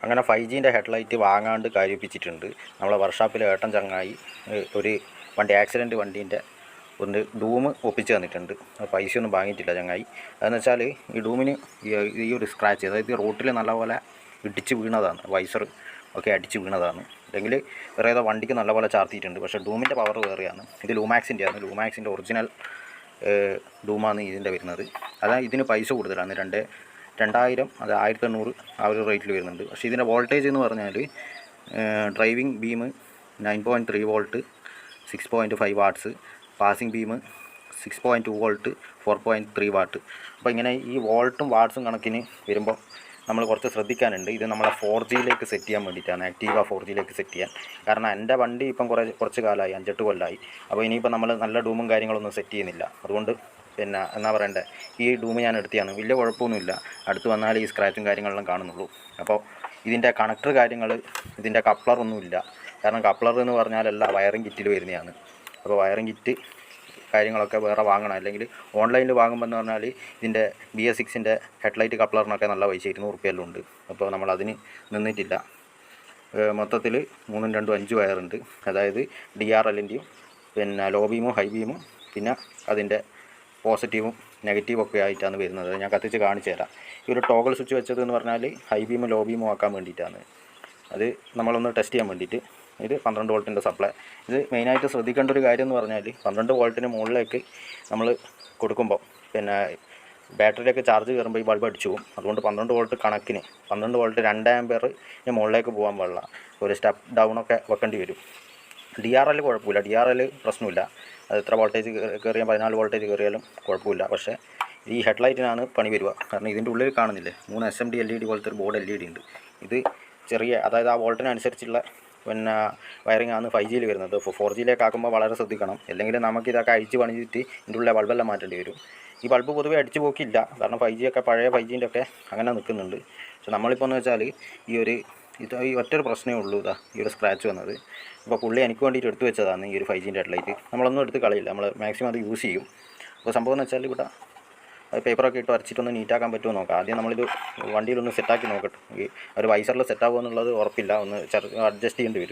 അങ്ങനെ 5Gൻ്റെ ഹെഡ്ലൈറ്റ് വാങ്ങാണ്ട് കാര്യപ്പിച്ചിട്ടുണ്ട്. നമ്മളെ വർക്ക്ഷോപ്പിലെ ഏട്ടൻ ചങ്ങായി ഒരു വണ്ടി ആക്സിഡൻറ്റ് വണ്ടീൻ്റെ ഒന്ന് ഡൂം ഒപ്പിച്ച് തന്നിട്ടുണ്ട്. പൈസയൊന്നും വാങ്ങിയിട്ടില്ല ചങ്ങായി. അതെന്ന് വെച്ചാൽ ഈ ഡൂമിന് ഈ ഒരു സ്ക്രാച്ച്, അതായത് റോട്ടിൽ നല്ലപോലെ ഇടിച്ച് വീണതാണ്, വൈസർ ഒക്കെ അടിച്ച് വീണതാണ്. അല്ലെങ്കിൽ വേറെ ഏതോ വണ്ടിക്ക് നല്ലപോലെ ചാർത്തിയിട്ടുണ്ട്. പക്ഷേ ഡൂമിൻ്റെ പവർ വേറെയാണ്. ഇത് ലൂമാക്സിൻ്റെ ആണ്. ലൂമാക്സിൻ്റെ ഒറിജിനൽ ഡൂമാണ് ഇതിൻ്റെ വരുന്നത്. അതായത് ഇതിന് പൈസ കൂടുതലാണ്. 2000 അത് 1800 ആ ഒരു റേറ്റിൽ വരുന്നുണ്ട്. പക്ഷേ ഇതിൻ്റെ വോൾട്ടേജ് എന്ന് പറഞ്ഞാൽ driving beam 9.3 volt 6.5 watts, passing beam 6.2 volt 4.3 watt. അപ്പോൾ ഇങ്ങനെ ഈ വോൾട്ടും വാട്ട്സും കണക്കിന് വരുമ്പോൾ നമ്മൾ കുറച്ച് ശ്രദ്ധിക്കാനുണ്ട്. ഇത് നമ്മളെ 4Gയിലേക്ക് സെറ്റ് ചെയ്യാൻ വേണ്ടിയിട്ടാണ്, ആക്റ്റീവ 4Gയിലേക്ക് സെറ്റ് ചെയ്യാൻ. കാരണം എൻ്റെ വണ്ടി ഇപ്പം കുറച്ച് കാലമായി, 5-8 കൊല്ലമായി. അപ്പോൾ ഇനിയിപ്പോൾ നമ്മൾ നല്ല ഡൂമും കാര്യങ്ങളൊന്നും സെറ്റ് ചെയ്യുന്നില്ല. അതുകൊണ്ട് പിന്നെ എന്നാ പറയണ്ടേ, ഈ ഡൂം ഞാൻ എടുത്തിയാണ്. വലിയ കുഴപ്പമൊന്നുമില്ല. അടുത്ത് വന്നാൽ ഈ സ്ക്രാച്ചും കാര്യങ്ങളെല്ലാം കാണുന്നുള്ളൂ. അപ്പോൾ ഇതിൻ്റെ കണക്ടർ കാര്യങ്ങൾ, ഇതിൻ്റെ കപ്ലറൊന്നുമില്ല. കാരണം കപ്ലർ എന്ന് പറഞ്ഞാലല്ല വയറിംഗ് കിറ്റിൽ വരുന്നതാണ്. അപ്പോൾ വയറിംഗ് കിറ്റ് കാര്യങ്ങളൊക്കെ വേറെ വാങ്ങണം. അല്ലെങ്കിൽ ഓൺലൈനിൽ വാങ്ങുമ്പോൾ എന്ന് പറഞ്ഞാൽ ഇതിൻ്റെ BS6ൻ്റെ ഹെഡ്ലൈറ്റ് കപ്ലറിനൊക്കെ നല്ല പൈസ 200 രൂപയെല്ലാം ഉണ്ട്. അപ്പോൾ നമ്മളതിന് നിന്നിട്ടില്ല. മൊത്തത്തിൽ 3 2 5 വയറുണ്ട്. അതായത് DRLൻ്റെയും പിന്നെ ലോ ബീമും ഹൈ ബീമും പിന്നെ അതിൻ്റെ പോസിറ്റീവും നെഗറ്റീവും ഒക്കെ ആയിട്ടാണ് വരുന്നത്. ഞാൻ കത്തിച്ച് കാണിച്ചു തരാം. ഈ ഒരു ടോഗിൾ സ്വിച്ച് വെച്ചത് എന്ന് പറഞ്ഞാൽ ഹൈ ബീമും ലോ ബീമും ആക്കാൻ വേണ്ടിയിട്ടാണ്. അത് നമ്മളൊന്ന് ടെസ്റ്റ് ചെയ്യാൻ വേണ്ടിയിട്ട്. ഇത് 12 വോൾട്ടിൻ്റെ സപ്ലൈ. ഇത് മെയിനായിട്ട് ശ്രദ്ധിക്കേണ്ട ഒരു കാര്യം എന്ന് പറഞ്ഞാൽ 12 വോൾട്ടിന് മുകളിലേക്ക് നമ്മൾ കൊടുക്കുമ്പോൾ പിന്നെ ബാറ്ററിയിലേക്ക് ചാർജ് കയറുമ്പോൾ ഈ ബൾബ് അടിച്ചു പോകും. അതുകൊണ്ട് 12 വോൾട്ട് കണക്കിന് 12 വോൾട്ട് 2 ആംപിയറിന് മുകളിലേക്ക് പോകാൻ പാടില്ല. ഒരു സ്റ്റെപ്പ് ഡൗണൊക്കെ വെക്കേണ്ടി വരും. DRL കുഴപ്പമില്ല, DRL പ്രശ്നമില്ല. അത് എത്ര വോൾട്ടേജ് കയറിയാൽ 14 വോൾട്ടേജ് കയറിയാലും കുഴപ്പമില്ല. പക്ഷേ ഈ ഹെഡ്ലൈറ്റിനാണ് പണി വരിക. കാരണം ഇതിൻ്റെ ഉള്ളിൽ കാണുന്നില്ലേ 3 SMD LED പോലത്തെ ഒരു ബോർഡ് LED ഉണ്ട്. ഇത് ചെറിയ, അതായത് ആ വോൾട്ടിനനുസരിച്ചുള്ള പിന്നെ വയറിംഗ് ആണ് 5Gയിൽ വരുന്നത്. അപ്പോൾ 4Gയിലേക്ക് ആക്കുമ്പോൾ വളരെ ശ്രദ്ധിക്കണം. അല്ലെങ്കിൽ നമുക്കിതൊക്കെ അഴിച്ച് പണിഞ്ഞിട്ട് ഇതിൻ്റെ ഉള്ളിലെ ബൾബെല്ലാം മാറ്റേണ്ടി വരും. ഈ ബൾബ് പൊതുവെ അടിച്ച് പോക്കില്ല. കാരണം 5G ഒക്കെ പഴയ 5Gൻ്റെ ഒക്കെ അങ്ങനെ നിൽക്കുന്നുണ്ട്. പക്ഷെ നമ്മളിപ്പോൾ എന്ന് വെച്ചാൽ ഈ ഒറ്റൊരു പ്രശ്നമേ ഉള്ളൂ. ഈ ഒരു സ്ക്രാച്ച് വന്നത്. അപ്പോൾ പുള്ളി എനിക്ക് വേണ്ടിയിട്ട് എടുത്തു വെച്ചതാണ് ഈ ഒരു 5Gൻ്റെ ഹെഡ്ലൈറ്റ്. നമ്മളൊന്നും എടുത്ത് കളയില്ല, നമ്മൾ മാക്സിമം അത് യൂസ് ചെയ്യും. അപ്പോൾ സംഭവം എന്ന് വെച്ചാൽ ഇവിടെ പേപ്പറൊക്കെ ഇട്ട് വരച്ചിട്ടൊന്ന് നീറ്റാക്കാൻ പറ്റുമോ നോക്കാം. ആദ്യം നമ്മളിത് വണ്ടിയിലൊന്ന് സെറ്റാക്കി നോക്കട്ടെ. ഈ ഒരു വൈസറിൽ സെറ്റാകുമോ എന്നുള്ളത് ഉറപ്പില്ല. ഒന്ന് അഡ്ജസ്റ്റ് ചെയ്യേണ്ടി വരും.